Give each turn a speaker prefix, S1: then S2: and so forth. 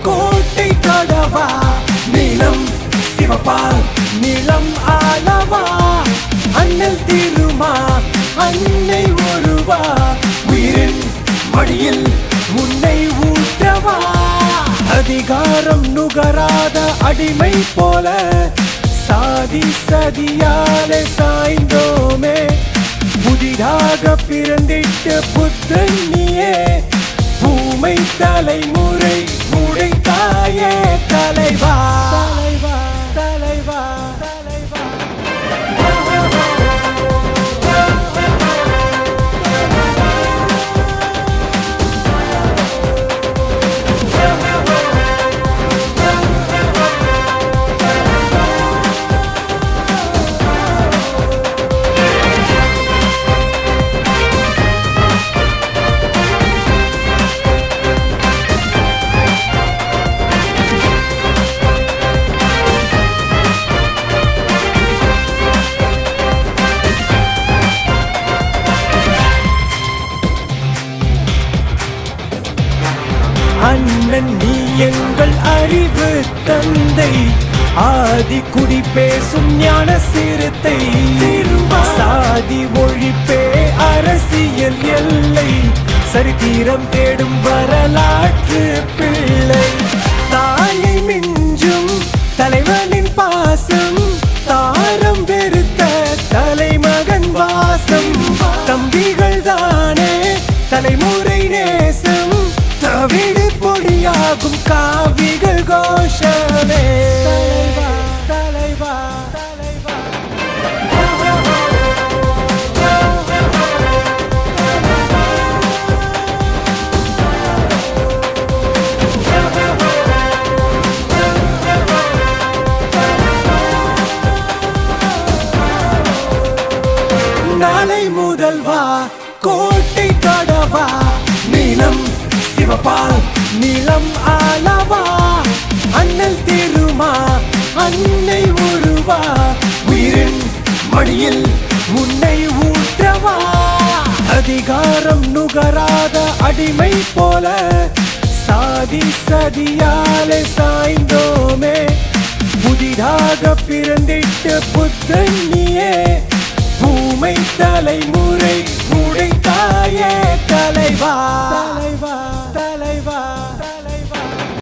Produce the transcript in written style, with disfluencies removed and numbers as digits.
S1: கோட்டை கடவா நீளம் சிவப்பால் நிலம் ஆளவா அண்ணல் திருமா அன்னை ஒருவா உயிரின் மடியில் உன்னை ஊற்றவா அதிகாரம் நுகராத அடிமை போல சாதி சதியாலே சாய்ந்தோமே புதிதாக பிறந்திட்ட புத்தன் நீயே பூமை தலைமுறை உடைத்தாயே தலைவா தலைவா தலைவா தலைவா அண்ணன் நீ எங்கள் அறிவு தந்தை ஆதி குடி பேசும் ஞான சிறுத்தை சாதி ஒழிப்பே அரசியல் எல்லை சரித்திரம் தேடும் வரலாற்று பிள்ளை தாயை மிஞ்சும் தலைவனின் பாசம் தாரம் வெறுத்த தலைமகன் வாசம் தம்பிகள் தானே தலைமுறை நேசம் தவிடு பொடியாகும் காவிகள் கோஷமே தலைவா தலைவா தலைவா நாளை முதல்வா கோட்டை கடவா நீளம் சிவப்பால் நிலம் ஆளவா அண்ணல் திருமா அன்னை ஒருவா உயிரின் மடியில் உன்னை ஊற்றவா அதிகாரம் நுகராத அடிமை போல சாதி சதியாலே சாய்ந்தோமே புதிதாக பிறந்திட்ட புத்தன் நீயே பூமை தலைமுறை உடைத்தாயே தலைவா தலைவா